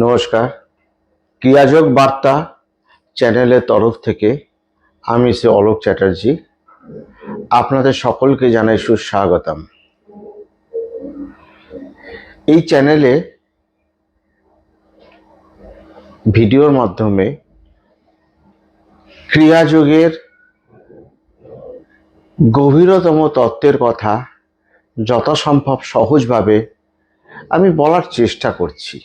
নমস্কার। ক্রিয়াযোগ বার্তা চ্যানেলের তরফ থেকে আমি শ্রী অলোক চ্যাটার্জি আপনাদের সকলকে জানাই সুস্বাগতম। এই চ্যানেলে ভিডিওর মাধ্যমে ক্রিয়াযোগের গভীরতম তত্ত্বের কথা যথাসম্ভব সহজভাবে আমি বলার চেষ্টা করছি।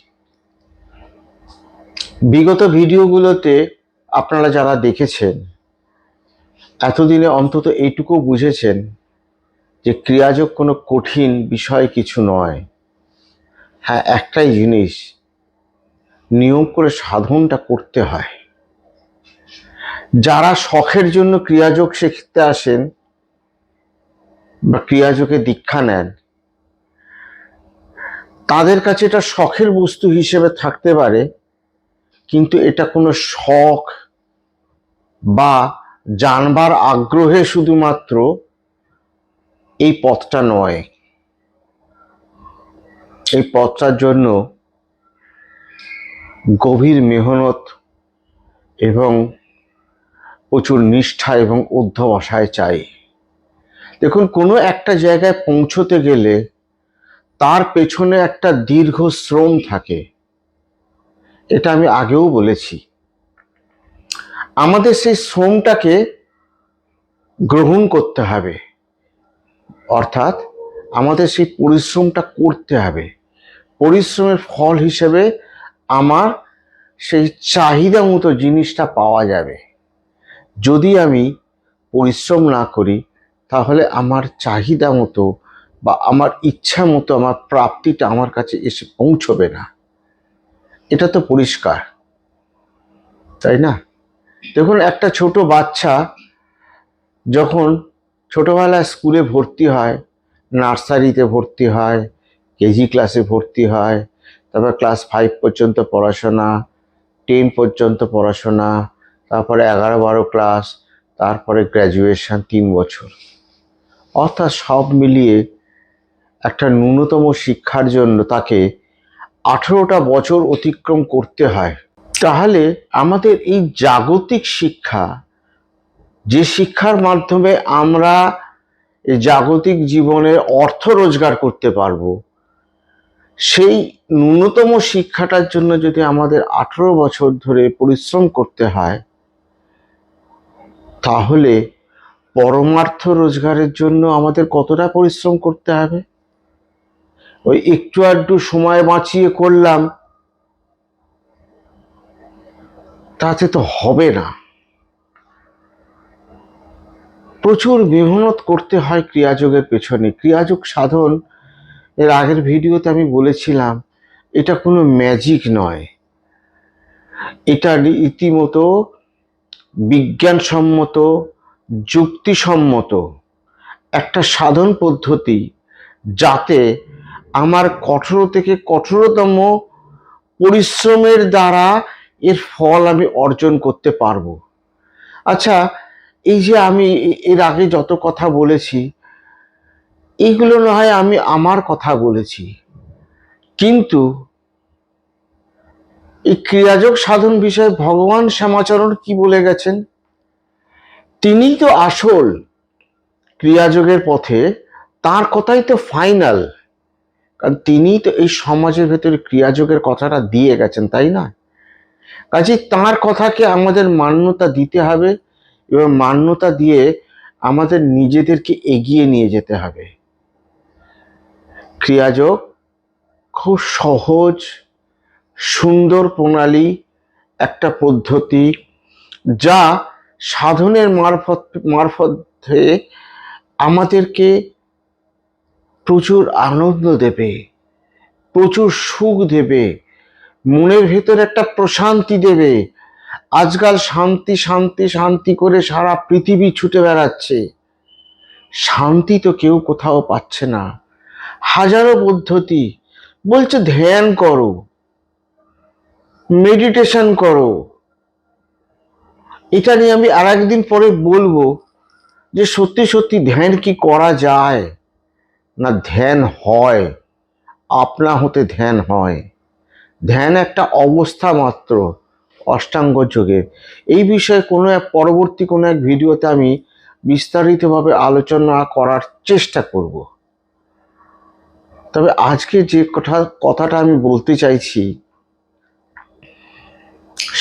বিগত ভিডিওগুলোতে আপনারা যারা দেখেছেন এতদিনে অন্তত এইটুকু বুঝেছেন যে ক্রিয়াযোগ কোনো কঠিন বিষয় কিছু নয়। হ্যাঁ, একটাই জিনিস, নিয়ম করে সাধনটা করতে হয়। যারা শখের জন্য ক্রিয়াযোগ শিখতে আসেন বা ক্রিয়াযোগে দীক্ষা নেন, তাদের কাছে এটা শখের বস্তু হিসেবে থাকতে পারে, কিন্তু এটা কোনো শখ বা জানবার আগ্রহে শুধুমাত্র এই পথটা নয়। এই পথটার জন্য গভীর মেহনত এবং প্রচুর নিষ্ঠা এবং অধ্যবসায় চাই। দেখুন, কোনো একটা জায়গায় পৌঁছতে গেলে তার পেছনে একটা দীর্ঘ শ্রম থাকে। এটা আমি আগেও বলেছি। আমাদের সেই শ্রমটাকে গ্রহণ করতে হবে, অর্থাৎ আমাদের সেই পরিশ্রমটা করতে হবে। পরিশ্রমের ফল হিসেবে আমার সেই চাহিদা মতো জিনিসটা পাওয়া যাবে। যদি আমি পরিশ্রম না করি তাহলে আমার চাহিদা মতো বা আমার ইচ্ছা মতো আমার প্রাপ্তিটা আমার কাছে এসে পৌঁছবে না। এটা তো পরিষ্কার, তাই না? দেখুন, একটা ছোট বাচ্চা যখন ছোটবেলায় স্কুলে ভর্তি হয়, নার্সারিতে ভর্তি হয়, কেজি ক্লাসে ভর্তি হয়, তারপর ক্লাস 5 পর্যন্ত পড়াশোনা, 10 পর্যন্ত পড়াশোনা, তারপরে 11-12 ক্লাস, তারপরে গ্র্যাজুয়েশন 3 বছর। অর্থাৎ সব মিলিয়ে একটা ন্যূনতম শিক্ষার জন্য তাকে 18টা বছর অতিক্রম করতে হয়। তাহলে আমাদের এই জাগতিক শিক্ষা, যে শিক্ষার মাধ্যমে আমরা এই জাগতিক জীবনে অর্থ রোজগার করতে পারবো, সেই ন্যূনতম শিক্ষাটার জন্য যদি আমাদের 18 বছর ধরে পরিশ্রম করতে হয়, তাহলে পরমার্থ রোজগারের জন্য আমাদের কতটা পরিশ্রম করতে হবে? ওই একটু আধটু সময় বাঁচিয়ে করলাম তাতে তো হবে না। প্রচুর মেহনত করতে হয় ক্রিয়াযোগের পেছনে। ক্রিয়াযোগ সাধন, এর আগের ভিডিওতে আমি বলেছিলাম, এটা কোনো ম্যাজিক নয়। এটা রীতিমতো বিজ্ঞানসম্মত, যুক্তিসম্মত একটা সাধন পদ্ধতি, যাতে আমার কঠোর থেকে কঠোরতম পরিশ্রমের দ্বারা এর ফল আমি অর্জন করতে পারবো। আচ্ছা, এই যে আমি এর আগে যত কথা বলেছি, এইগুলো না হয় আমি আমার কথা বলেছি, কিন্তু এই ক্রিয়াযোগ সাধন বিষয়ে ভগবান শ্যামাচরণ কি বলে গেছেন? তিনিই তো আসল ক্রিয়াযোগের পথে, তার কথাই তো ফাইনাল। কারণ তিনিই তো এই সমাজের ভেতরে ক্রিয়াযোগের কথাটা দিয়ে গেছেন, তাই না? কাজে তাঁর কথাকে আমাদের মান্যতা দিতে হবে এবং মান্যতা দিয়ে আমাদের নিজেদেরকে এগিয়ে নিয়ে যেতে হবে। ক্রিয়াযোগ খুব সহজ, সুন্দর প্রণালী, একটা পদ্ধতি, যা সাধনের মারফতে আমাদেরকে প্রচুর আনন্দ দেবে, প্রচুর সুখ দেবে, মনের ভেতর একটা প্রশান্তি দেবে। আজকাল শান্তি শান্তি শান্তি করে সারা পৃথিবী ছুটে বেড়াচ্ছে, শান্তি তো কেউ কোথাও পাচ্ছে না। হাজারো পদ্ধতি বলছে ধ্যান করো, মেডিটেশন করো। এটা নিয়ে আমি আর একদিন পরে বলবো যে সত্যি সত্যি ধ্যান কি করা যায়, না ধ্যান হয়, আপনা হতে ধ্যান হয়। ধ্যান একটা অবস্থা মাত্র অষ্টাঙ্গ যোগের। এই বিষয়ে পরবর্তী কোনো এক ভিডিওতে আমি বিস্তারিতভাবে আলোচনা করার চেষ্টা করব। তবে আজকে যে কথাটা আমি বলতে চাইছি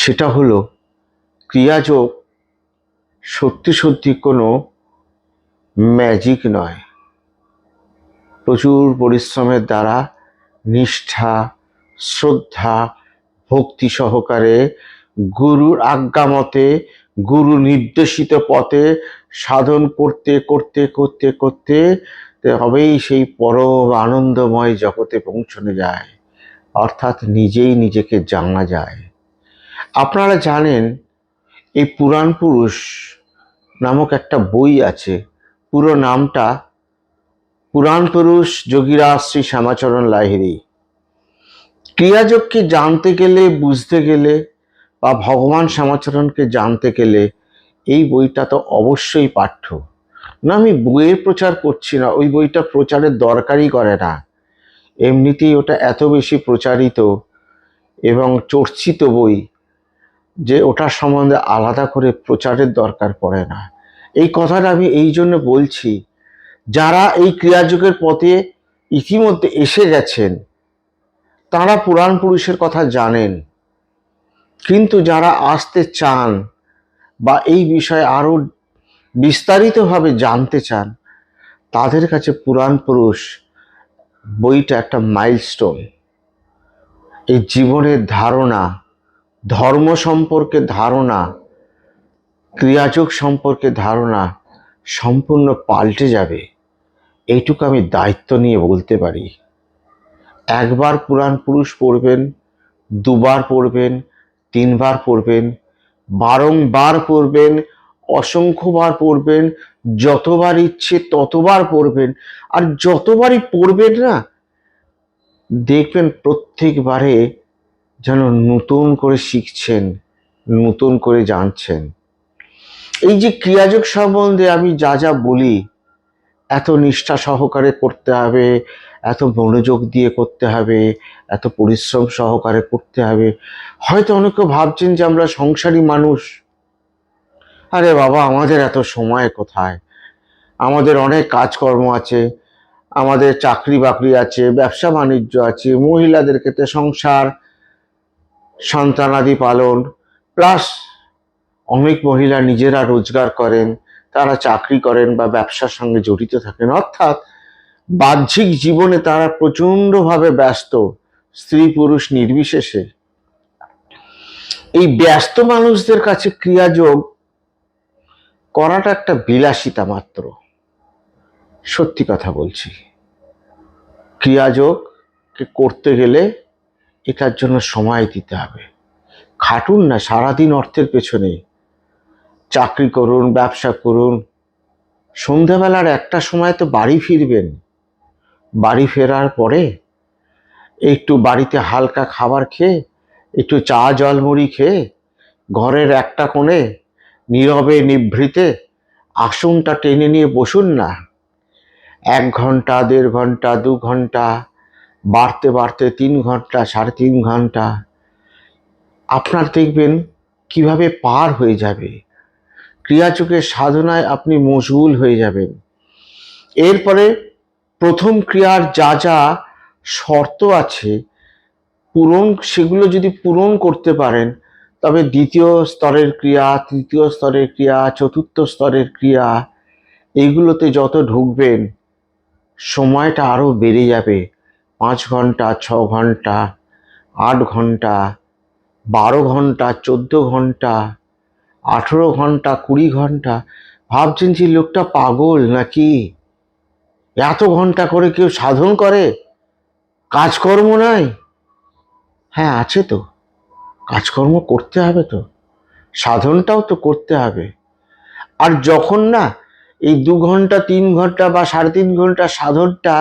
সেটা হলো, ক্রিয়াযোগ সত্যি সত্যি কোনো ম্যাজিক নয়। প্রচুর পরিশ্রমের দ্বারা, নিষ্ঠা, শ্রদ্ধা, ভক্তি সহকারে, গুরুর আজ্ঞা মতে, গুরু নির্দেশিত পথে সাধন করতে করতে করতে করতে তবেই সেই পরম আনন্দময় জগতে পৌঁছানো যায়, অর্থাৎ নিজেই নিজেকে জানা যায়। আপনারা জানেন, এই পুরাণ পুরুষ নামক একটা বই আছে। পুরো নামটা পুরাণ পুরুষ যোগীরাজ শ্রী শ্যামাচরণ লাহিড়ী। ক্রিয়াযোগকে জানতে গেলে, বুঝতে গেলে, বা ভগবান শ্যামাচরণকে জানতে গেলে এই বইটা তো অবশ্যই পাঠ্য। না, আমি বইয়ের প্রচার করছি না, ওই বইটা প্রচারের দরকারই করে না। এমনিতেই ওটা এত বেশি প্রচারিত এবং চর্চিত বই যে ওটার সম্বন্ধে আলাদা করে প্রচারের দরকার পড়ে না। এই কথাটা আমি এই জন্য বলছি, যারা এই ক্রিয়াযোগের পথে ইতিমধ্যে এসে গেছেন তারা পুরাণ পুরুষের কথা জানেন, কিন্তু যারা আসতে চান বা এই বিষয়ে আরো বিস্তারিতভাবে জানতে চান তাদের কাছে পুরাণ পুরুষ বইটা একটা মাইলস্টোন। এই জীবনের ধারণা, ধর্ম সম্পর্কে ধারণা, ক্রিয়াযোগ সম্পর্কে ধারণা সম্পূর্ণ পাল্টে যাবে, এইটুকু আমি দায়িত্ব নিয়ে বলতে পারি। একবার পুরাণ পুরুষ পড়বেন, দুবার পড়বেন, তিনবার পড়বেন, বারংবার পড়বেন, অসংখ্যবার পড়বেন, যতবার ইচ্ছে ততবার পড়বেন। আর যতবারই পড়বেন না, দেখবেন প্রত্যেকবারে যেন নতুন করে শিখছেন, নতুন করে জানছেন। এই যে ক্রিয়াযোগ সম্বন্ধে আমি যা যা বলি, এত নিষ্ঠা সহকারে করতে হবে, এত মনোযোগ দিয়ে করতে হবে, এত পরিশ্রম সহকারে করতে হবে। হয়তো অনেকে ভাবছেন যে আমরা সংসারী মানুষ, আরে বাবা আমাদের এত সময় কোথায়, আমাদের অনেক কাজকর্ম আছে, আমাদের চাকরি বাকরি আছে, ব্যবসা বাণিজ্য আছে, মহিলাদের ক্ষেত্রে সংসার, সন্তানাদি পালন, প্লাস অনেক মহিলা নিজেরা রোজগার করেন, তারা চাকরি করেন বা ব্যবসার সঙ্গে জড়িত থাকেন, অর্থাৎ বাহ্যিক জীবনে তারা প্রচণ্ডভাবে ব্যস্ত, স্ত্রী পুরুষ নির্বিশেষে। এই ব্যস্ত মানুষদের কাছে ক্রিয়াযোগ করাটা একটা বিলাসিতা মাত্র। সত্যি কথা বলছি, ক্রিয়াযোগকে করতে গেলে এটার জন্য সময় দিতে হবে। খাটুন না সারাদিন অর্থের পেছনে, চাকরি করুন, ব্যবসা করুন, সন্ধ্যাবেলার একটা সময় তো বাড়ি ফিরবেন। বাড়ি ফেরার পরে একটু বাড়িতে হালকা খাবার খেয়ে, একটু চা জলমুড়ি খেয়ে, ঘরের একটা কোণে নীরবে নিভৃতে আসনটা টেনে নিয়ে বসুন না। 1 ঘন্টা, 1.5 ঘন্টা, 2 ঘন্টা, বাড়তে বাড়তে 3 ঘন্টা, 3.5 ঘন্টা, আপনার দেখবেন কিভাবে পার হয়ে যাবে। ক্রিয়াযোগের সাধনায় আপনি মশগুল হয়ে যাবেন। এরপরে প্রথম ক্রিয়ার যা যা শর্ত আছে সেগুলো যদি পূরণ করতে পারেন, তবে দ্বিতীয় স্তরের ক্রিয়া, তৃতীয় স্তরের ক্রিয়া, চতুর্থ স্তরের ক্রিয়া, এইগুলোতে যত ঢুকবেন সময়টা আরো বেড়ে যাবে। 5 ঘন্টা, 6 ঘন্টা, 8 ঘন্টা, 12 ঘন্টা, 14 ঘন্টা, 18 ঘন্টা, 20 ঘন্টা। ভাবছেন যে লোকটা পাগল নাকি, এত ঘন্টা করে কেউ সাধন করে, কাজকর্ম নাই? হ্যাঁ আছে তো, কাজকর্ম করতে হবে তো, সাধনটাও তো করতে হবে। আর যখন না এই 2 ঘন্টা, 3 ঘন্টা বা 3.5 ঘন্টা সাধনটা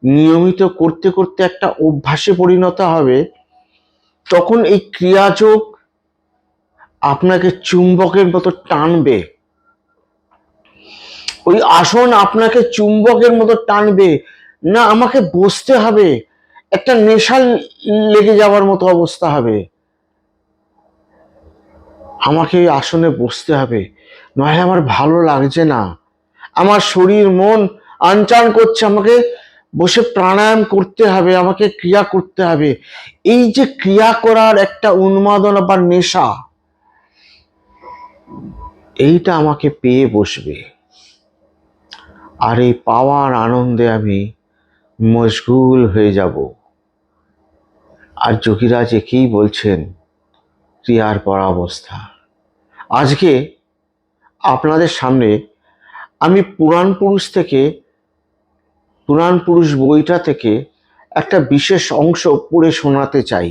নিয়মিত করতে করতে একটা অভ্যাসে পরিণত হবে, তখন এই ক্রিয়াযোগ আপনাকে চুম্বকের মতো টানবে। ওই আসন আপনাকে চুম্বকের মতো টানবে, না আমাকে বসতে হবে, একটা নেশা লেগে যাওয়ার মতো অবস্থা হবে। আমাকে এই আসনে বসতে হবে, নয় আমার ভালো লাগছে না, আমার শরীর মন আনচান করছে, আমাকে বসে প্রাণায়াম করতে হবে, আমাকে ক্রিয়া করতে হবে। এই যে ক্রিয়া করার একটা উন্মাদনা বা নেশা, এইটা আমাকে পেয়ে বসবে, আর এই পাওয়ার আনন্দে আমি মশগুল হয়ে যাব। আর যোগীরাজ একেই বলছেন ক্রিয়ার পরাবস্থা। আজকে আপনাদের সামনে আমি পুরাণ পুরুষ বইটা থেকে একটা বিশেষ অংশ পড়ে শোনাতে চাই।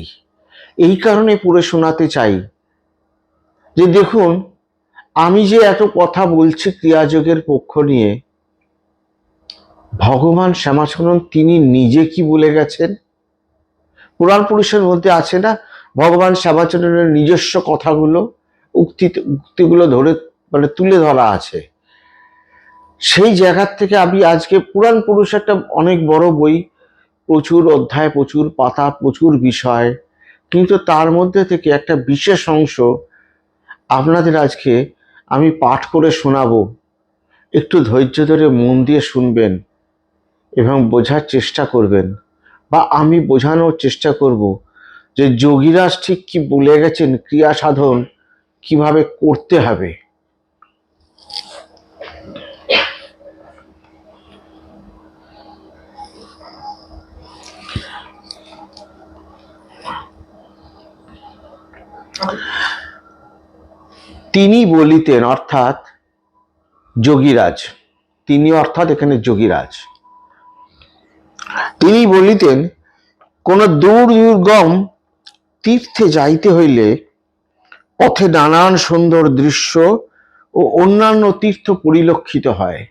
এই কারণে পড়ে শোনাতে চাই যে দেখুন, আমি যে এত কথা বলছি ক্রিয়াযোগের পক্ষ নিয়ে, ভগবান শ্যামাচরণ তিনি নিজে কি বলে গেছেন? পুরাণ পুরুষের মধ্যে আছে না ভগবান শ্যামাচরণের নিজস্ব কথাগুলো, উক্তিগুলো ধরে তুলে ধরা আছে। সেই জায়গার থেকে আমি আজকে পুরাণ পুরুষ একটা অনেক বড় বই, প্রচুর অধ্যায়, প্রচুর পাতা, প্রচুর বিষয়, কিন্তু তার মধ্যে থেকে একটা বিশেষ অংশ আপনাদের আজকে আমি পাঠ করে শোনাবো। একটু ধৈর্য ধরে মন দিয়ে শুনবেন এবং বোঝার চেষ্টা করবেন, বা আমি বোঝানোর চেষ্টা করব যে যোগীরাজ ঠিক কি বলে গেছেন, ক্রিয়া সাধন কিভাবে করতে হবে। তিনি বলিতেন, অর্থাৎ যোগীরাজ, তিনি অর্থাৎ এখানে যোগীরাজ, তিনি বলিতেন কোন দুর্গম তীর্থে যাইতে হইলে পথে নানান সুন্দর দৃশ্য ও অন্যান্য তীর্থ পরিলক্ষিত হয়।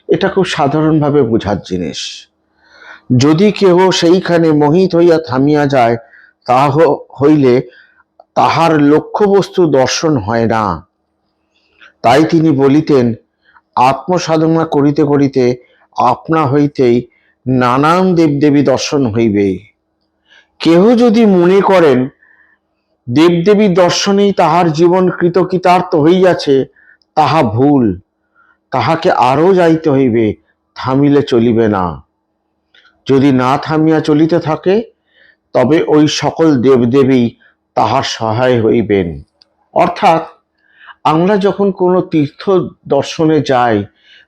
এটা খুব সাধারণভাবে বোঝার জিনিস। যদি কেহ সেইখানে মোহিত হইয়া থামিয়া যায়, তা হইলে তাহার লক্ষ্যবস্তু দর্শন হয় না। তাই তিনি বলিতেন, আত্মসাধনা করিতে করিতে আপনা হইতেই নানান দেবদেবী দর্শন হইবে। কেহ যদি মনে করেন দেবদেবী দর্শনেই তাহার জীবন কৃতকৃতার্থ হইয়াছে, তাহা ভুল। তাহাকে আরো যাইতে হইবে, থামিলে চলিবে না। যদি না থামিয়া চলিতে থাকে, তবে ওই সকল দেবদেবী তাহার সহায় হইবেন। অর্থাৎ আমরা যখন কোনো তীর্থ দর্শনে যাই,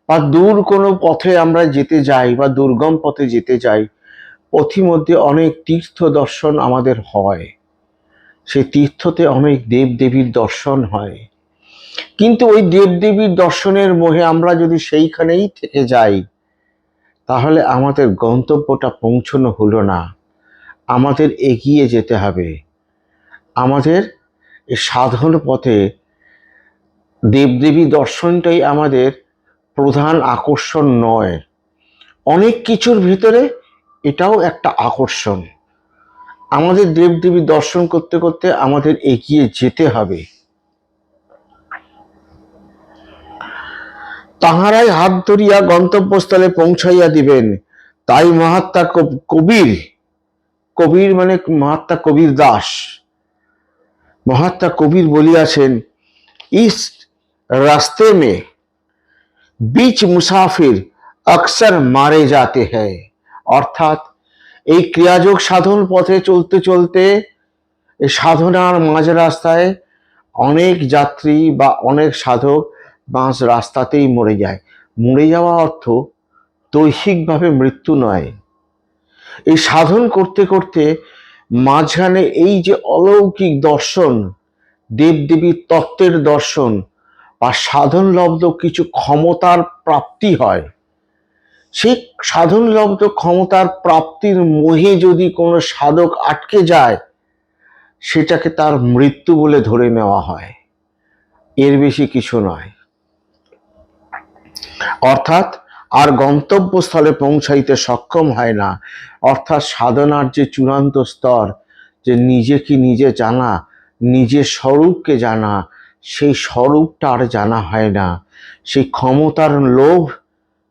বা দূর কোনো পথে আমরা যেতে যাই, বা দুর্গম পথে যেতে যাই, পথিমধ্যে অনেক তীর্থ দর্শন আমাদের হয়, সেই তীর্থতে অনেক দেবদেবীর দর্শন হয়। কিন্তু ওই দেবদেবীর দর্শনের মোহে আমরা যদি সেইখানেই থেকে যাই, তাহলে আমাদের গন্তব্যটা পৌঁছানো হলো না। আমাদের এগিয়ে যেতে হবে। আমাদের এই সাধন পথে দেবদেবী দর্শনটাই আমাদের প্রধান আকর্ষণ নয়। অনেক কিছুর ভিতরে এটাও একটা আকর্ষণ। আমাদের দেবদেবী দর্শন করতে করতে আমাদের এগিয়ে যেতে হবে। তাহারাই হাত ধরিয়া গন্তব্যস্থলে পৌঁছাইয়া দিবেন। তাই মহাত্মা কবির, কবির মানে মহাত্মা কবির দাস, মহাত্মা কবির বলিয়াছেন, ইস রাস্তে মে बीच मुसाफिर अक्सर मारे जाते हैं। অর্থাৎ এই ক্রিয়াযোগ সাধন পথে চলতে চলতে এই সাধনার মাঝ রাস্তায় অনেক যাত্রী বা অনেক সাধক মাঝ রাস্তাতেই মরে যায়। মরে যাওয়া অর্থ দৈহিকভাবে মৃত্যু নয়। এই সাধন করতে করতে মাঝখানে এই যে অলৌকিক দর্শন, দেবদেবীর তত্ত্বের দর্শন বা সাধন লব্ধ কিছু ক্ষমতার প্রাপ্তি হয়, সেই সাধন লব্ধ ক্ষমতার প্রাপ্তির মোহে যদি কোনো সাধক আটকে যায়, সেটাকে তার মৃত্যু বলে ধরে নেওয়া হয়, এর বেশি কিছু নয়। অর্থাৎ আর গন্তব্যস্থলে পৌঁছাইতে সক্ষম হয় না। অর্থাৎ সাধনার যে চূড়ান্ত স্তর, যে নিজেকে নিজে জানা, নিজের স্বরূপকে জানা, সেই স্বরূপটা আর জানা হয় না। সেই ক্ষমতার লোভ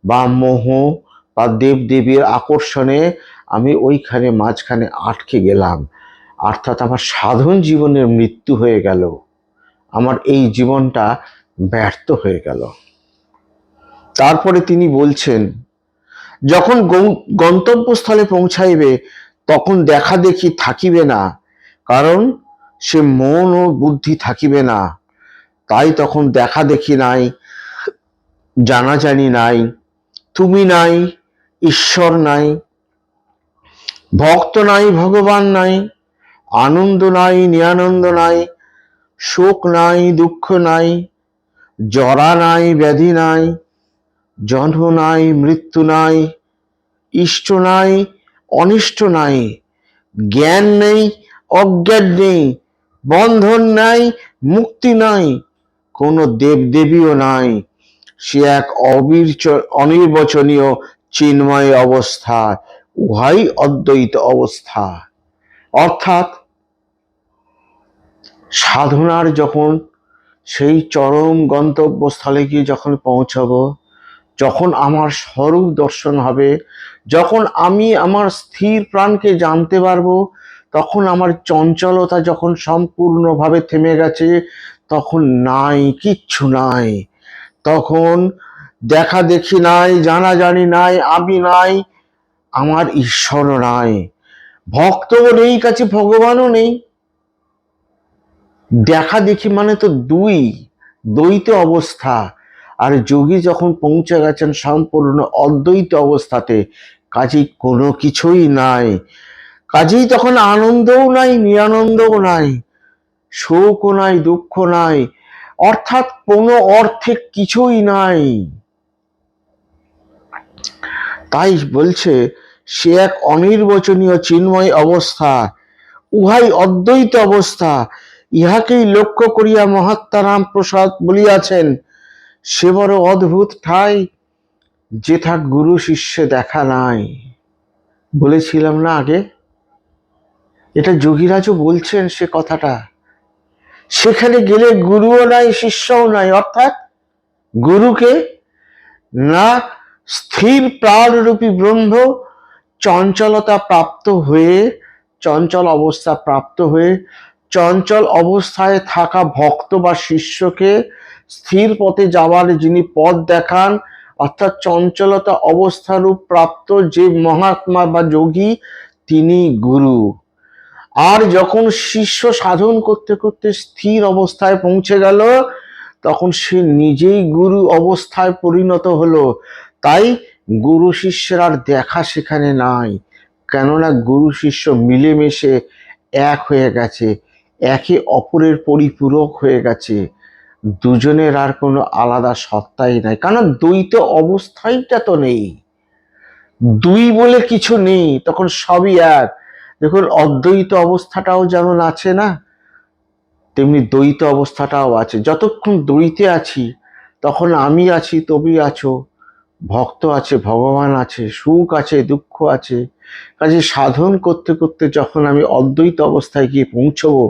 বা মোহ বা দেবদেবীর আকর্ষণে আমি ওইখানে মাঝখানে আটকে গেলাম, অর্থাৎ আমার সাধন জীবনের মৃত্যু হয়ে গেল, আমার এই জীবনটা ব্যর্থ হয়ে গেল। তারপরে তিনি বলছেন, যখন গন্তব্যস্থলে পৌঁছাইবে তখন দেখা দেখি থাকিবে না, কারণ সে মন ও বুদ্ধি থাকিবে না। তাই তখন দেখা দেখি নাই, জানাজানি নাই, তুমি নাই, ঈশ্বর নাই, ভক্ত নাই, ভগবান নাই, আনন্দ নাই, নিরানন্দ নাই, শোক নাই, দুঃখ নাই, জরা নাই, ব্যাধি নাই, জন্ম নাই, মৃত্যু নাই, ইষ্ট নাই, অনিষ্ট নাই, জ্ঞান নেই, অজ্ঞান নেই, বন্ধন নাই, মুক্তি নাই, কোনো দেবদেবীও নাই। সে এক অনির্বচনীয় চিন্ময় অবস্থা, উহাই অদ্বৈত অবস্থা। অর্থাৎ সাধনার যখন সেই চরম গন্তব্যস্থলে গিয়ে যখন পৌঁছাবো, যখন আমার স্বরূপ দর্শন হবে, যখন আমি আমার স্থির প্রাণকে জানতে পারবো, তখন আমার চঞ্চলতা যখন সম্পূর্ণভাবে থেমে গেছে, তখন নাই, কিচ্ছু নাই, তখন দেখা দেখি নাই, জানাজানি নাই, আমি নাই, আমার ঈশ্বরও নাই, ভক্তও নেই, কাছে ভগবানও নেই। দেখা দেখি মানে তো দ্বৈত অবস্থা। আর যোগী যখন পৌঁছে গেছেন সম্পূর্ণ অদ্বৈত অবস্থাতে, কাজেই কোনো কিছুই নাই, কাজেই তখন আনন্দও নাই, নিরানন্দও নাই, শোকও নাই, দুঃখ নাই, অর্থাৎ কোনো অর্থে কিছুই নাই। তাই বলছে সে এক অনির্বচনীয় চিন্ময় অবস্থা, উহাই অদ্বৈত অবস্থা। ইহাকেই লক্ষ্য করিয়া মহাত্মা রাম প্রসাদ বলিয়াছেন, সে বড় অদ্ভুত ঠাই, যেথা গুরু শিষ্যে দেখা নাই। বলেছিলাম না আগে, এটা যোগীরাজও বলছেন সে কথাটা। সেখানে গেলে গুরুও নাই, শিষ্যও নাই, অর্থাৎ গুরুকে না, স্থির প্রাণরূপী ব্রহ্ম চঞ্চলতা প্রাপ্ত হয়ে, চঞ্চল অবস্থা প্রাপ্ত হয়ে, চঞ্চল অবস্থায় থাকা ভক্ত বা শিষ্যকে স্থির পথে যাওয়ার যিনি পথ দেখান, অর্থাৎ চঞ্চলতা অবস্থারূপ প্রাপ্ত যে মহাত্মা বা যোগী, তিনি গুরু। আর যখন শিষ্য সাধন করতে করতে স্থির অবস্থায় পৌঁছে গেল, তখন সে নিজেই গুরু অবস্থায় পরিণত হলো। তাই গুরু শিষ্যের আর দেখা সেখানে নাই, কেননা গুরু শিষ্য মিলেমিশে এক হয়ে গেছে, একে অপরের পরিপূরক হয়ে গেছে, দুজনের আর কোনো আলাদা সত্তাই নাই, কারণ দ্বৈত অবস্থাইটা তো নেই, দুই বলে কিছু নেই, তখন সবই এক। দেখুন অদ্বৈত অবস্থাটাও যেমন আছে না, তেমনি দ্বৈত অবস্থাটাও আছে। যতক্ষণ দ্বৈতে আছি, তখন আমি আছি, তুমি আছো, ভক্ত আছে, ভগবান আছে, সুখ আছে, দুঃখ আছে। কাজে সাধন করতে করতে যখন আমি অদ্বৈত অবস্থায় গিয়ে পৌঁছবো,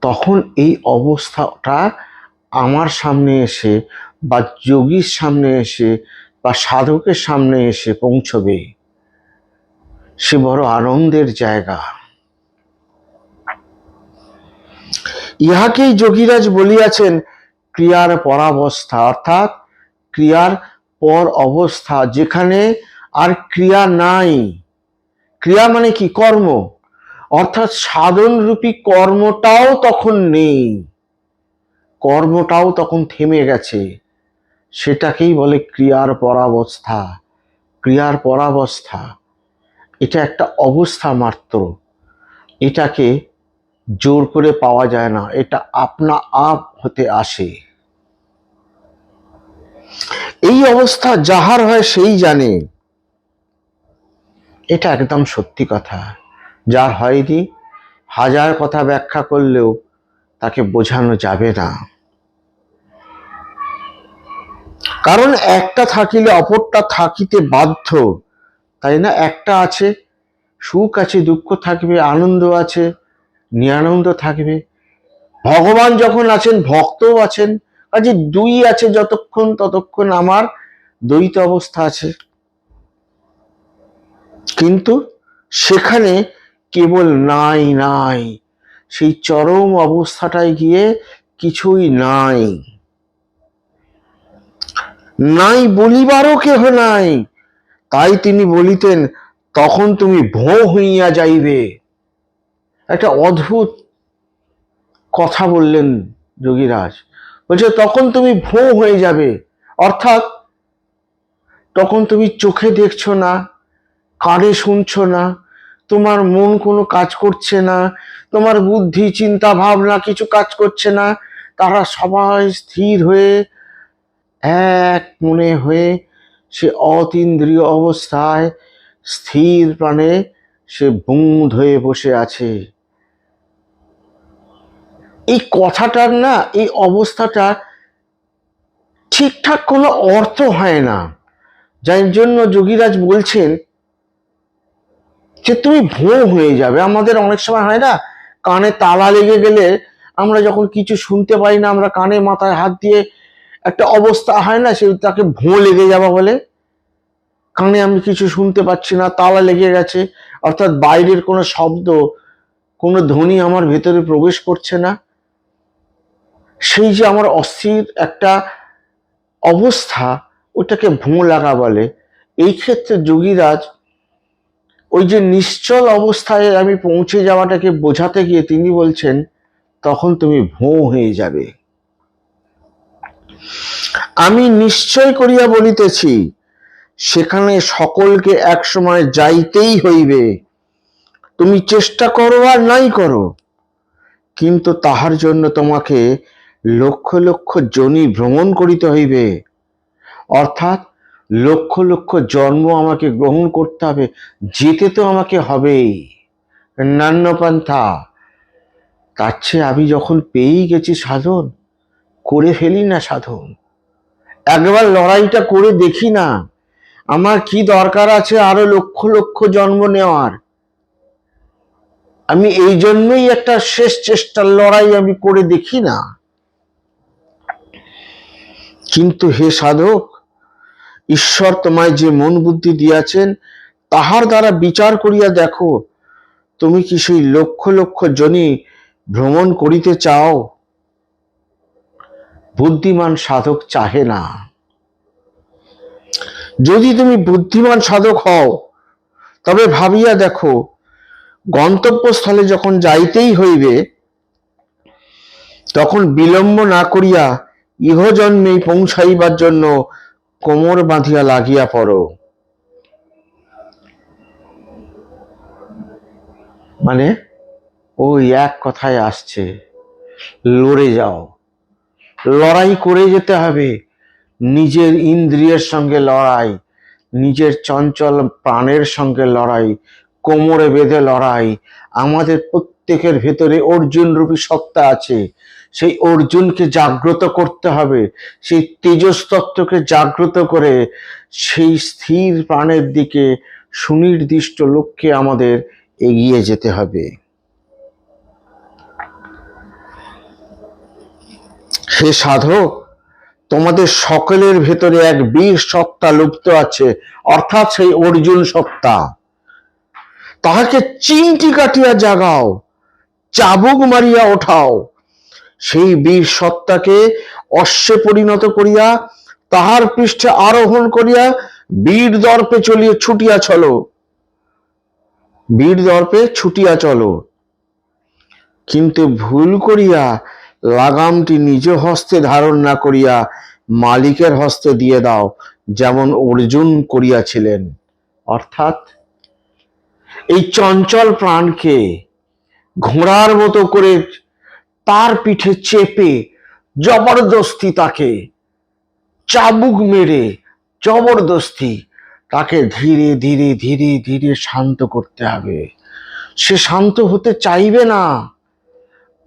তখন এই অবস্থাটা আমার সামনে এসে বা যোগীর সামনে এসে বা সাধকের সামনে এসে পৌঁছবে। সে বড় আনন্দের জায়গা। ইহাকেই যোগীরাজ বলিয়াছেন ক্রিয়ার পরাবস্থা, অর্থাৎ ক্রিয়ার পর অবস্থা, যেখানে আর ক্রিয়া নাই। ক্রিয়া মানে কি? কর্ম, অর্থাৎ সাধন রূপী কর্মটাও তখন নেই, কর্মটাও তখন থেমে গেছে। সেটাকেই বলে ক্রিয়ার পরাবস্থা। ক্রিয়ার পরাবস্থা এটা একটা অবস্থা মাত্র, এটাকে জোর করে পাওয়া যায় না, এটা আপনা আপ হতে আসে। এই অবস্থা যাহার হয় সেই জানে, এটা একদম সত্যি কথা। যার হয়নি, হাজার কথা ব্যাখ্যা করলেও তাকে বোঝানো যাবে না, কারণ একটা থাকিলে অপরটা থাকিতে বাধ্য, তাই না? একটা আছে, সুখ আছে, দুঃখ থাকবে, আনন্দ আছে, নিরানন্দ থাকবে। ভগবান যখন আছেন, ভক্তও আছেন, কাজে দুই আছে, যতক্ষণ ততক্ষণ আমার দ্বৈত অবস্থা আছে। কিন্তু সেখানে কেবল নাই নাই, সেই চরম অবস্থাটায় গিয়ে কিছুই নাই, নাই বলিবারও কেহ নাই। তাই তিনি বলিতেন, তখন তুমি ভোঁ হইয়া যাইবে। একটা অদ্ভুত কথা বললেন যোগীরাজ। বলছে তখন তুমি ভোঁ হয়ে যাবে, অর্থাৎ তখন তুমি চোখে দেখছো না, কানে শুনছো না, তোমার মন কোনো কাজ করছে না, তোমার বুদ্ধি চিন্তা ভাবনা কিছু কাজ করছে না, তারা সবাই স্থির হয়ে এক মনে হয়ে সে অতীন্দ্রিয় অবস্থায় স্থির প্রাণে সে বুঁদ হয়ে বসে আছে। এই কথাটার না, এই অবস্থাটার ঠিকঠাক কোনো অর্থ হয় না, যার জন্য যোগীরাজ বলছেন যে তুমি ভোঁ হয়ে যাবে। আমাদের অনেক সময় হয় না, কানে তালা লেগে গেলে আমরা যখন কিছু শুনতে পাই না, আমরা কানে মাথায় হাত দিয়ে একটা অবস্থা হয় না, তাকে ভোঁ লেগে যাওয়া বলে। কানে আমি কিছু শুনতে পাচ্ছি না, তালা লেগে গেছে, অর্থাৎ বাইরের কোনো শব্দ, কোনো ধ্বনি আমার ভেতরে প্রবেশ করছে না, সেই যে আমার অস্থির একটা অবস্থা, ওটাকে ভোঁ লাগা বলে। এই ক্ষেত্রে যোগীরাজ ওই যে নিশ্চল অবস্থায় আমি পৌঁছে যাওয়াটাকে বোঝাতে গিয়ে তিনি বলছেন, তখন তুমি ভোঁ হয়ে যাবে। আমি নিশ্চয় করিয়া বলিতেছি, সেখানে সকলকে একসময় যাইতেই হইবে। তুমি চেষ্টা করো আর নাই করো, কিন্তু তাহার জন্য তোমাকে লক্ষ লক্ষ যোনি ভ্রমণ করিতে হইবে, অর্থাৎ লক্ষ লক্ষ জন্ম আমাকে গ্রহণ করতে হবে, যেতে তো আমাকে হবেই, নান্যপন্থা। তার চেয়ে আমি যখন পেয়েই গেছি সাধন, করে ফেলি না সাধন, একবার লড়াইটা করে দেখি না, আমার কি দরকার আছে আরো লক্ষ লক্ষ জন্ম নেওয়ার। আমি এই জন্যই একটা শেষ চেষ্টার লড়াই আমি করে দেখি না। কিন্তু হে সাধক, ঈশ্বর তোমায় যে মন বুদ্ধি দিয়াছেন, তাহার দ্বারা বিচার করিয়া দেখো, তুমি কি সেই লক্ষ লক্ষ জনি ভ্রমণ করিতে চাও? বুদ্ধিমান সাধক চাহে না। যদি তুমি বুদ্ধিমান সাধক হও, তবে ভাবিয়া দেখো, গন্তব্যস্থলে যখন যাইতেই হইবে, তখন বিলম্ব না করিয়া ইহজন্মেই পৌঁছাইবার জন্য কোমর বাঁধিয়া লাগিয়া পড়ো। মানে ওই এক কথায় আসছে, লড়ে যাও, লড়াই করে যেতে হবে। নিজের ইন্দ্রিয়ের সঙ্গে লড়াই, নিজের চঞ্চল প্রাণের সঙ্গে লড়াই, কোমরে বেঁধে লড়াই। আমাদের প্রত্যেকের ভেতরে অর্জুন রূপী সত্তা আছে, সেই অর্জুনকে জাগ্রত করতে হবে, সেই তেজস তত্ত্বকে জাগ্রত করে সেই স্থির প্রাণের দিকে সুনির্দিষ্ট লক্ষ্যে আমাদের এগিয়ে যেতে হবে। হে সাধক, তোমাদের সকলের ভেতরে এক বীর সত্তা লুপ্ত আছে, অর্থাৎ সেই অর্জুন সত্তা। তাহাকে চিমটি কাটিয়া জাগাও, চাবুক মারিয়া ওঠাও। সেই বীর সত্তাকে অশ্বে পরিণত করিয়া তাহার পৃষ্ঠে আরোহণ করিয়া বীর দর্পে চলিয়ে ছুটিয়া চলো, বীর দর্পে ছুটিয়া চলো। কিন্তু ভুল করিয়া লাগামটি নিজ হস্তে ধারণ না করিয়া মালিকের হস্তে দিয়ে দাও, যেমন অর্জুন করিয়াছিলেন। অর্থাৎ এই চঞ্চল প্রাণকে ঘোড়ার মতো করে তার পিঠে চেপে জবরদস্তি তাকে চাবুক মেরে জবরদস্তি তাকে ধীরে ধীরে ধীরে ধীরে শান্ত করতে হবে। সে শান্ত হতে চাইবে না,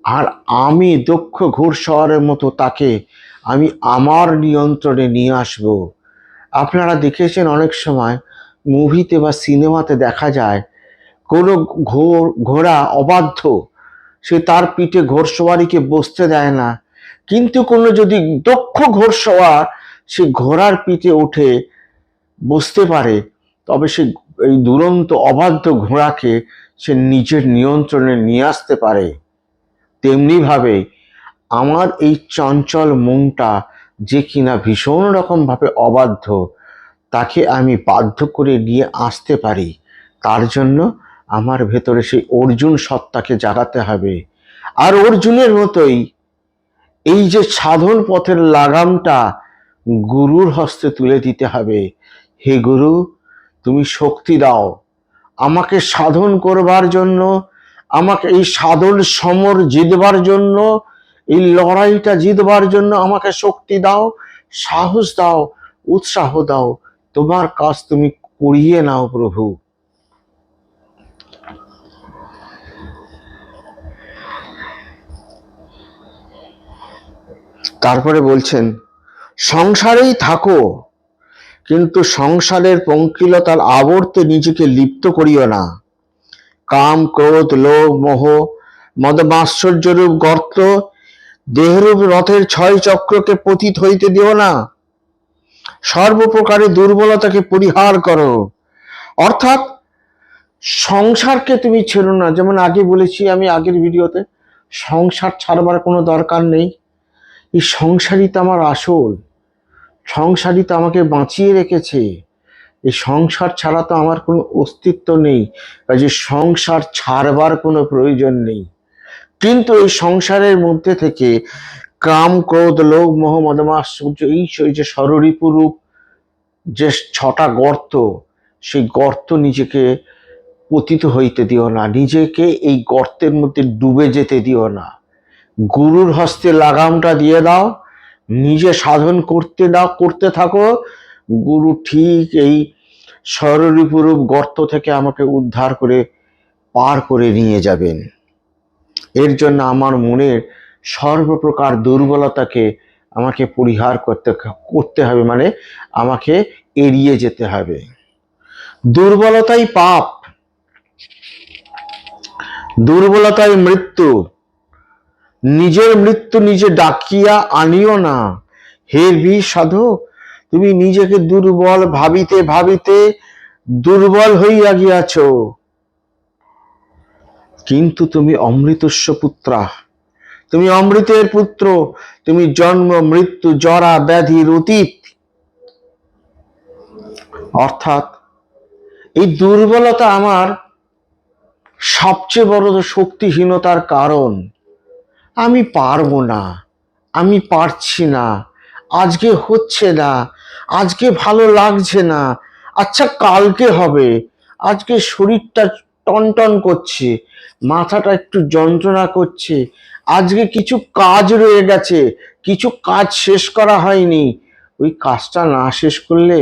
আর আমি দক্ষ ঘোড়সওয়ারের মতো তাকে আমি আমার নিয়ন্ত্রণে নিয়ে আসব। আপনারা দেখেছেন অনেক সময় মুভিতে বা সিনেমাতে দেখা যায়, কোনো ঘোড়া অবাধ্য, সে তার পিঠে ঘোড়সওয়ারিকে বসতে দেয় না, কিন্তু কোনো যদি দক্ষ ঘোড়সওয়ার সে ঘোড়ার পিঠে উঠে বসতে পারে, তবে সে এই দুরন্ত অবাধ্য ঘোড়াকে সে নিজের নিয়ন্ত্রণে নিয়ে আসতে পারে, তেমনিভাবে আমার এই চঞ্চল মনটা যে কিনা ভীষণ রকমভাবে অবাধ্য, তাকে আমি বাধ্য করে নিয়ে আসতে পারি। তার জন্য আমার ভেতরে সেই অর্জুন সত্তাকে জাগাতে হবে। আর অর্জুনের মতোই এই যে সাধন পথের লাগামটা গুরুর হস্তে তুলে দিতে হবে। হে গুরু, তুমি শক্তি দাও আমাকে সাধন করবার জন্য, আমাকে এই সাধন সমর জিতবার জন্য, এই লড়াইটা জিতবার জন্য আমাকে শক্তি দাও, সাহস দাও, উৎসাহ দাও। তোমার কাজ তুমি করিয়ে নাও প্রভু। তারপরে বলছেন, সংসারেই থাকো, কিন্তু সংসারের পঙ্কিলতার আবর্তে নিজেকে লিপ্ত করিও না। কাম, ক্রোধ, লোভ, মোহ, মদমাশ্চর্যরূপ গর্ত, দেহরূপ রথের 6 চক্রকে পতিত হইতে দিও না। সর্বপ্রকারে দুর্বলতাকে পরিহার করো। অর্থাৎ সংসারকে তুমি ছেড়ো না। যেমন আগে বলেছি আমি আগের ভিডিওতে, সংসার ছাড়বার কোনো দরকার নেই। এই সংসারই তো আমার আসল, সংসারই তো আমাকে বাঁচিয়ে রেখেছে। এই সংসার ছাড়া তো আমার কোনো অস্তিত্ব নেই, কাজে সংসার ছাড়বার কোনো প্রয়োজন নেই। কিন্তু এই সংসারের মধ্যে থেকে কাম, ক্রোধ, লোভ, মোহ, মদমাশ্চর্য, এই যে ষড়রিপুরূপ যে 6টা গর্ত, সেই গর্ত নিজেকে পতিত হইতে দিও না, নিজেকে এই গর্তের মধ্যে ডুবে যেতে দিও না। গুরুর হস্তে লাগামটা দিয়ে দাও, নিজে সাধন করতে থাকো। গুরু ঠিক এই ষড়রিপুরূপ গর্ত থেকে আমাকে উদ্ধার করে পার করে নিয়ে যাবেন। এর জন্য আমার মনের সর্বপ্রকার দুর্বলতাকে আমাকে পরিহার করতে হবে, মানে আমাকে এড়িয়ে যেতে হবে। দুর্বলতাই পাপ, দুর্বলতাই মৃত্যু। নিজের মৃত্যু নিজে ডাকিয়া আনিও না। হে বীর সাধক, তুমি নিজেকে দুর্বল ভাবিতে ভাবিতে দুর্বল হইয়া গিয়াছ, কিন্তু তুমি অমৃতস্য পুত্রা, তুমি অমৃতের পুত্র। তুমি জন্ম, মৃত্যু, জরা, ব্যাধির অতীত। অর্থাৎ এই দুর্বলতা আমার সবচেয়ে বড় শক্তিহীনতার কারণ। আমি পারবো না, আমি পারছি না, আজকে হচ্ছে না, আজকে ভালো লাগছে না, আচ্ছা কালকে হবে, আজকে শরীরটা টনটন করছে, মাথাটা একটু যন্ত্রণা করছে, আজকে কিছু কাজ রয়ে গেছে, কিছু কাজ শেষ করা হয়নি, ওই কাজটা না শেষ করলে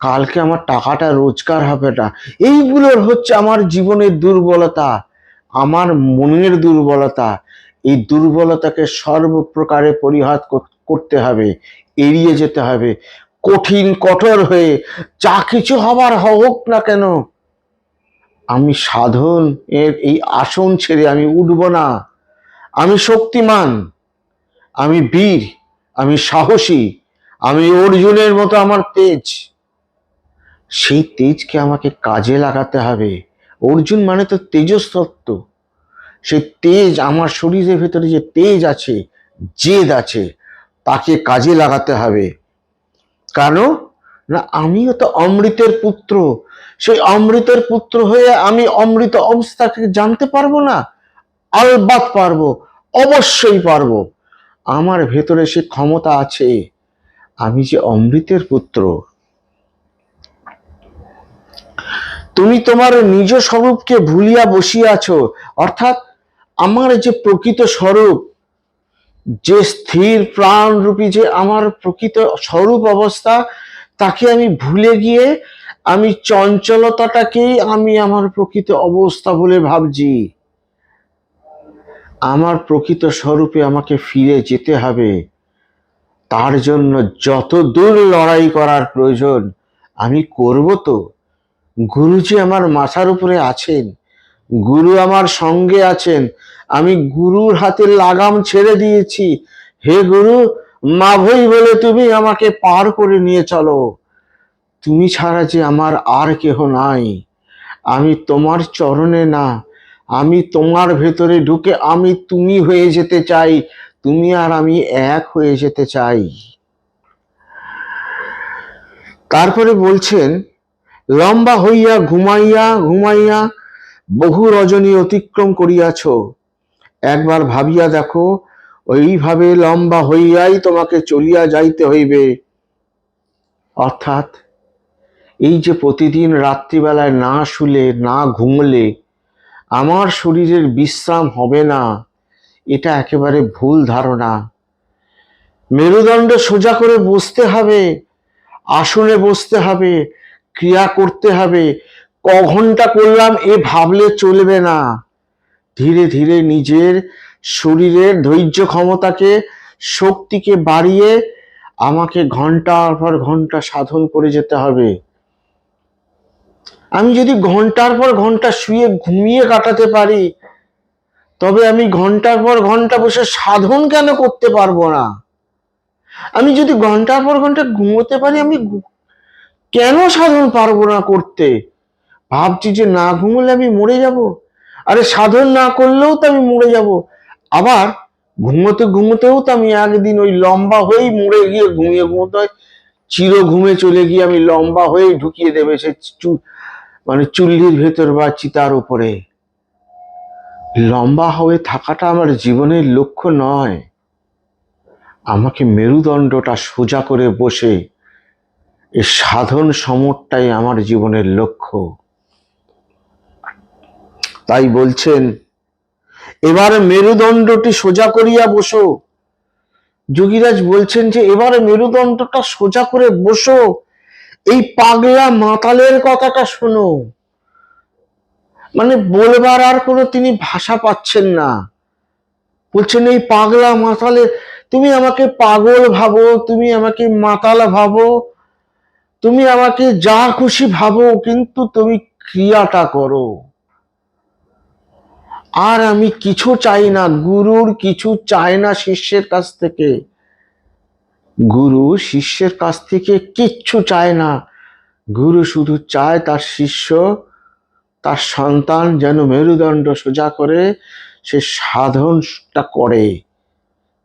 কালকে আমার টাকাটা রোজগার হবে না। এইগুলোর হচ্ছে আমার জীবনের দুর্বলতা, আমার মনের দুর্বলতা। এই দুর্বলতাকে সর্বপ্রকারে পরিহার করতে হবে, এড়িয়ে যেতে হবে, কঠিন কঠোর হয়ে যা কিছু হবার হোক না কেন, আমি সাধন এর এই আসন ছেড়ে আমি উঠব না। আমি শক্তিমান, আমি বীর, আমি সাহসী, আমি অর্জুনের মতো আমার তেজ। সেই তেজকে আমাকে কাজে লাগাতে হবে। অর্জুন মানে তো তেজস্তত্ত্ব। সেই তেজ, আমার শরীরের ভেতরে যে তেজ আছে, জেদ আছে, তাকে কাজে লাগাতে হবে। কেন না, আমিও তো অমৃতের পুত্র। সেই অমৃতের পুত্র হয়ে আমি অমৃত অবস্থাকে জানতে পারবো না? আলবাত পারবো, অবশ্যই পারবো। আমার ভেতরে সে ক্ষমতা আছে। আমি যে অমৃতের পুত্র। তুমি তোমার নিজ স্বরূপকে ভুলিয়া বসিয়াছ। অর্থাৎ আমার যে প্রকৃত স্বরূপ, যে স্থির প্রাণ রূপী যে আমার প্রকৃত স্বরূপ অবস্থা, তাকে আমি ভুলে গিয়ে আমি চঞ্চলতাটাকেই আমি আমার প্রকৃত অবস্থা বলে ভাবছি। আমার প্রকৃত স্বরূপে আমাকে ফিরে যেতে হবে। তার জন্য যত দূর লড়াই করার প্রয়োজন আমি করব। তো গুরুজি আমার মাথার উপরে আছেন, গুরু আমার সঙ্গে আছেন, আমি গুরুর হাতে লাগাম ছেড়ে দিয়েছি। হে গুরু, মা ভই বলে তুমি আমাকে পার করে নিয়ে চলো। তুমি ছাড়া যে আমার আর কেহ নাই, আমি তোমার চরণে না, আমি তোমার ভেতরে ঢুকে আমি তুমি হয়ে যেতে চাই, তুমি আর আমি এক হয়ে যেতে চাই। তারপরে বলছেন, লম্বা হইয়া ঘুমাইয়া ঘুমাইয়া বহু রজনী অতিক্রম করিয়াছ, একবার ভাবিয়া দেখো ওইভাবে লম্বা হইয়াই তোমাকে চলিয়া যাইতে হইবে। অর্থাৎ এই যে প্রতিদিন রাত্রিবেলায় না শুলে না ঘুমলে আমার শরীরের বিশ্রাম হবে না, এটা একেবারে ভুল ধারণা। মেরুদণ্ড সোজা করে বসতে হবে, আসনে বসতে হবে, ক্রিয়া করতে হবে। ক ঘন্টা করলাম এ ভাবলে চলবে না। ধীরে ধীরে নিজের শরীরের ধৈর্য ক্ষমতাকে, শক্তিকে বাড়িয়ে আমাকে ঘন্টার পর ঘন্টা সাধন করে যেতে হবে। আমি যদি ঘন্টার পর ঘন্টা শুয়ে ঘুমিয়ে কাটাতে পারি, তবে আমি ঘন্টার পর ঘন্টা বসে সাধন কেন করতে পারবো না? আমি যদি ঘন্টার পর ঘন্টা ঘুমোতে পারি, আমি কেন সাধন পারবো না করতে? ভাবছি যে না ঘুমোলে আমি মরে যাব। আরে সাধন না করলেও তো আমি মরে যাব। আবার ঘুমোতে ঘুমোতেও তো আমি একদিন ওই লম্বা হয়েই মরে গিয়ে ঘুমিয়ে ঘুমোতে হয়, চির ঘুমে চলে গিয়ে আমি লম্বা হয়েই ঢুকিয়ে দেবে সে মানে চুল্লির ভেতর বা চিতার উপরে। লম্বা হয়ে থাকাটা আমার জীবনের লক্ষ্য নয়। আমাকে মেরুদণ্ডটা সোজা করে বসে এই সাধন সমরটাই আমার জীবনের লক্ষ্য। তাই বলছেন, এবারে মেরুদণ্ডটি সোজা করিয়া বসো। যোগীরাজ বলছেন যে এবারে মেরুদণ্ডটা সোজা করে বসো, এই পাগলা মাতালের কথাটা শোনো। মানে বলবার আর কোনো তিনি ভাষা পাচ্ছেন না। বলছেন এই পাগলা মাতালে, তুমি আমাকে পাগল ভাবো, তুমি আমাকে মাতাল ভাবো, তুমি আমাকে যা খুশি ভাবো, কিন্তু তুমি ক্রিয়াটা করো। আর আমি কিছু চাই না, গুরুর কিছু চাই না শিষ্যের কাছ থেকে। গুরু শিষ্যের কাছ থেকে কিচ্ছু চায় না। গুরু শুধু চায় তার শিষ্য, তার সন্তান যেন মেরুদণ্ড সোজা করে সে সাধনটা করে,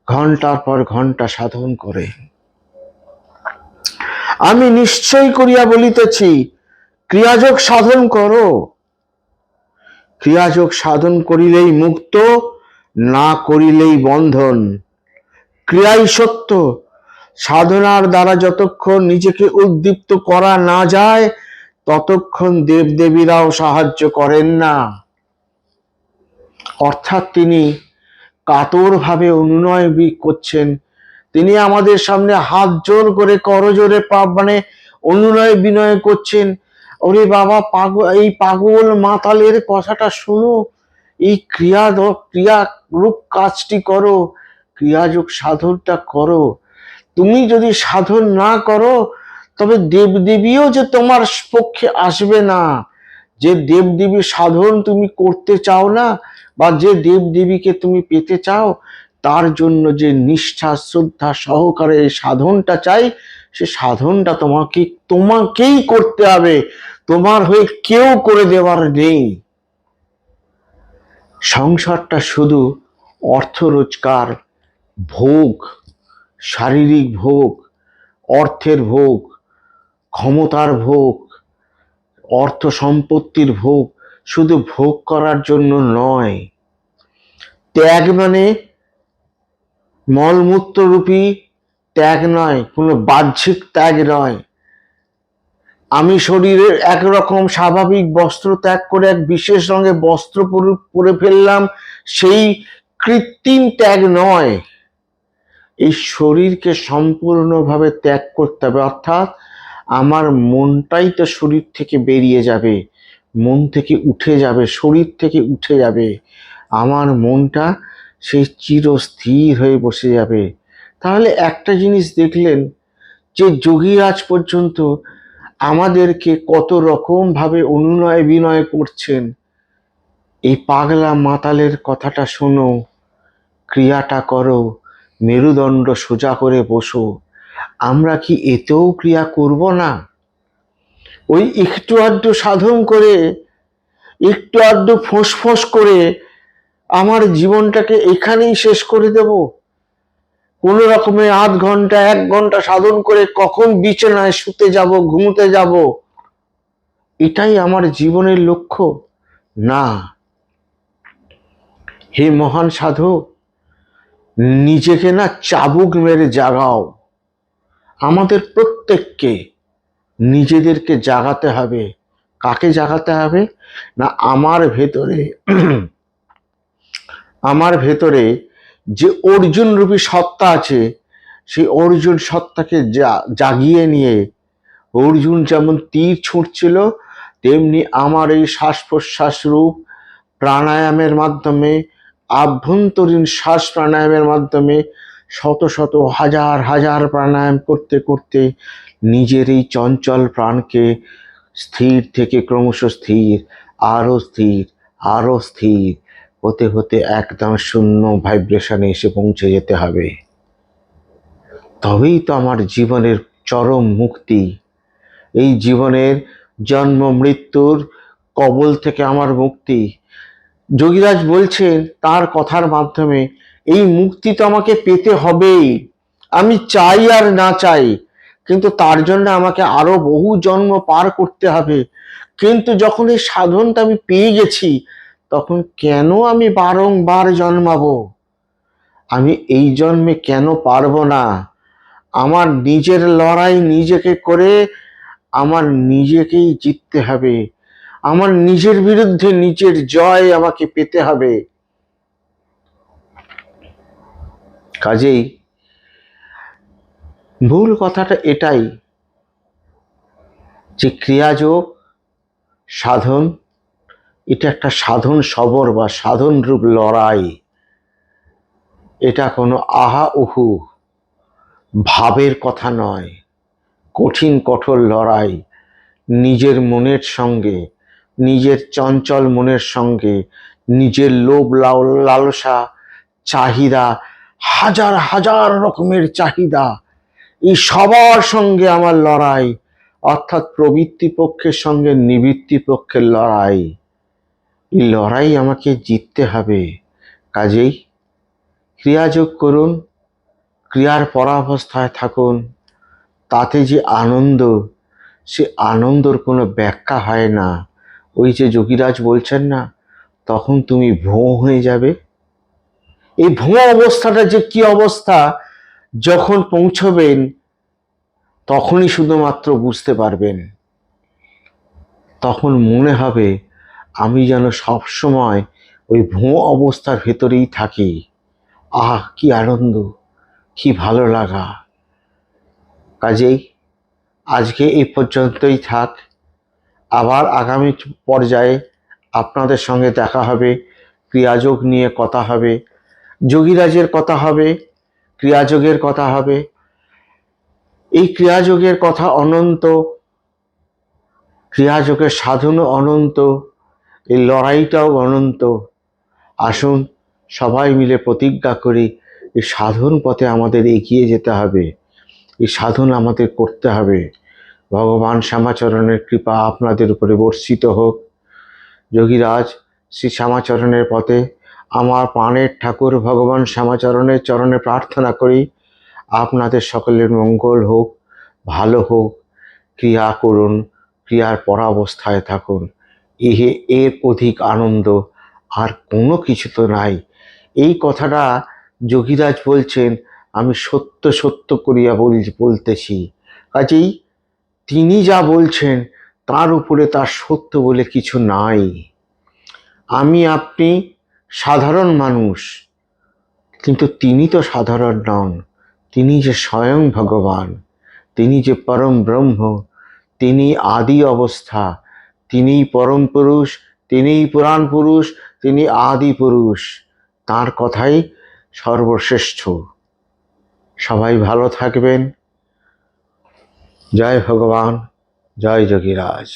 ঘন্টার পর ঘন্টা সাধন করে। আমি নিশ্চয় করিয়া বলিতেছি, ক্রিয়াযোগ সাধন করো। ক্রিয়াযোগ সাধন করিলেই মুক্ত, না করিলেই বন্ধন। ক্রিয়াই সত্য। সাধনার দ্বারা যতক্ষণ নিজেকে উদ্দীপ্ত করা না যায়, ততক্ষণ দেবদেবীরাও সাহায্য করেন না। অর্থাৎ তিনি কাতরভাবে অনুনয় করছেন। তিনি আমাদের সামনে হাত জোর করে করজোরে মানে অনুনয় বিনয় করছেন, ওরে বাবা পাগল, এই পাগল মাতালের কথাটা শুনো, এই ক্রিয়া রূপ কাজটি করো, ক্রিয়াযোগ সাধনটা করো। তুমি যদি সাধন না করো, তবে দেবদেবীও যে তোমার পক্ষে আসবে না। যে দেবদেবী সাধন তুমি করতে চাও না, বা যে দেবদেবীকে তুমি পেতে চাও, তার জন্য যে নিষ্ঠা শ্রদ্ধা সহকারে এই সাধনটা চাই, সে সাধনটা তোমাকেই করতে হবে। তোমার হয়ে কেউ করে দেওয়ার নেই। সংসারটা শুধু অর্থ রোজগার, ভোগ, শারীরিক ভোগ, অর্থের ভোগ, ক্ষমতার ভোগ, অর্থ সম্পত্তির ভোগ, শুধু ভোগ করার জন্য নয়। ত্যাগ মানে মলমূত্ররূপী ত্যাগ নয়, কোনো বাহ্যিক ত্যাগ নয়। আমি শরীরের একরকম স্বাভাবিক বস্ত্র ত্যাগ করে এক বিশেষ রঙের বস্ত্র পরে ফেললাম, সেই কৃত্রিম ত্যাগ নয়। এই শরীরকে সম্পূর্ণভাবে ত্যাগ করতে হবে। অর্থাৎ আমার মনটাই তো শরীর থেকে বেরিয়ে যাবে, মন থেকে উঠে যাবে, শরীর থেকে উঠে যাবে। আমার মনটা সেই চিরস্থির হয়ে বসে যাবে। তাহলে একটা জিনিস দেখলেন যে যোগীরাজ পর্যন্ত আমাদেরকে কত রকম ভাবে অনুনয় বিনয় করছেন। এই পাগলা মাতালের কথাটা শোনো, ক্রিয়াটা করো, মেরুদণ্ড সোজা করে বসো। আমরা কি এতেও ক্রিয়া করব না? ওই একটু আধটু সাধন করে, একটু আধটু ফোঁস করে আমার জীবনটাকে এখানেই শেষ করে দেব? কোনো রকমে আধ ঘন্টা 1 ঘন্টা সাধন করে কখন বিছানায় শুতে যাব, ঘুমোতে যাব, এটাই আমার জীবনের লক্ষ্য? না। হে মহান সাধক, নিজেকে না চাবুক মেরে জাগাও। আমাদের প্রত্যেককে নিজেদেরকে জাগাতে হবে। কাকে জাগাতে হবে? না, আমার ভেতরে যে অর্জুন রূপী সত্তা আছে, সেই অর্জুন সত্তাকে জাগিয়ে নিয়ে, অর্জুন যেমন তীর ছুঁড়ছিল, তেমনি আমার এই শ্বাস প্রশ্বাস রূপ প্রাণায়ামের মাধ্যমে, আভ্যন্তরীণ শ্বাস প্রাণায়ামের মাধ্যমে শত শত হাজার হাজার প্রাণায়াম করতে করতে নিজের এই চঞ্চল প্রাণকে স্থির থেকে ক্রমশ স্থির, আরো স্থির হতে হতে একদম শূন্য ভাইব্রেশনে এসে পৌঁছে যেতে হবে। তবেই তো আমার জীবনের চরম মুক্তি, এই জীবনের জন্ম মৃত্যুর কবল থেকে আমার মুক্তি। যোগীরাজ বলছেন তার কথার মাধ্যমে, এই মুক্তি তো আমাকে পেতে হবেই, আমি চাই আর না চাই, কিন্তু তার জন্য আমাকে আরো বহু জন্ম পার করতে হবে। কিন্তু যখন এই সাধনটা আমি পেয়ে গেছি, তখন কেন আমি বারংবার জন্মাবো? আমি এই জন্মে কেন পারবো না? আমার নিজের লড়াই নিজেকে করে আমার নিজেকেই জিততে হবে। আমার নিজের বিরুদ্ধে নিজের জয় আমাকে পেতে হবে। কাজেই মূল কথাটা এটাই যে ক্রিয়াযোগ সাধন, এটা একটা সাধন সবর বা সাধন রূপ লড়াই। এটা কোনো আহা উহু ভাবের কথা নয়, কঠিন কঠোর লড়াই নিজের মনের সঙ্গে, নিজের চঞ্চল মনের সঙ্গে, নিজের লোভ লালসা চাহিদা, হাজার হাজার রকমের চাহিদা, এই সবার সঙ্গে আমার লড়াই, অর্থাৎ প্রবৃত্তি পক্ষের সঙ্গে নিবৃত্তি পক্ষের লড়াই। এই লড়াই আমাকে জিততে হবে। কাজেই ক্রিয়াযোগ করুন, ক্রিয়ার পরাবস্থায় থাকুন, তাতে যে আনন্দ, সে আনন্দর কোনো ব্যাখ্যা হয় না। ওই যে যোগীরাজ বলছেন না, তখন তুমি ভোঁ হয়ে যাবে। এই ভোঁ অবস্থাটা যে কি অবস্থা, যখন পৌঁছবেন তখনই শুধুমাত্র বুঝতে পারবেন। তখন মনে হবে আমি যেন সবসময় ওই ভোঁ অবস্থার ভেতরেই থাকি। আহ, কি আনন্দ, কি ভালো লাগা। কাজেই আজকে এই পর্যন্তই থাক। আবার আগামী পর্যায়ে আপনাদের সঙ্গে দেখা হবে, ক্রিয়াযোগ নিয়ে কথা হবে, যোগীরাজের কথা হবে, ক্রিয়াযোগের কথা হবে। এই ক্রিয়াযোগের কথা অনন্ত, ক্রিয়াযোগের সাধনও অনন্ত, এই লড়াইটাও অনন্ত। আসুন সবাই মিলে প্রতিজ্ঞা করি, এই সাধন পথে আমাদের এগিয়ে যেতে হবে, এই সাধন আমাদের করতে হবে। ভগবান শ্যামাচরণের কৃপা আপনাদের উপরে বর্ষিত হোক। যোগীরাজ শ্রী শ্যামাচরণের পথে আমার প্রাণের ঠাকুর ভগবান শ্যামাচরণের চরণে প্রার্থনা করি, আপনাদের সকলের মঙ্গল হোক, ভালো হোক। ক্রিয়া করুন, ক্রিয়ার পরাবস্থায় থাকুন, এর অধিক আনন্দ আর কোনো কিছু তো নাই। এই কথাটা যোগীরাজ বলছেন, আমি সত্য সত্য করিয়া বলতেছি। কাজেই তিনি যা বলছেন তার উপরে তার সত্য বলে কিছু নাই। আমি আপনি সাধারণ মানুষ, কিন্তু তিনি তো সাধারণ নন। তিনি যে স্বয়ং ভগবান, তিনি যে পরম ব্রহ্ম, তিনি আদি অবস্থা, তিনিই পরম পুরুষ, তিনিই পুরাণ পুরুষ, তিনি আদি পুরুষ। তার কথাই সর্বশ্রেষ্ঠ। সবাই ভালো থাকবেন। জয় ভগবান, জয় যোগীরাজ।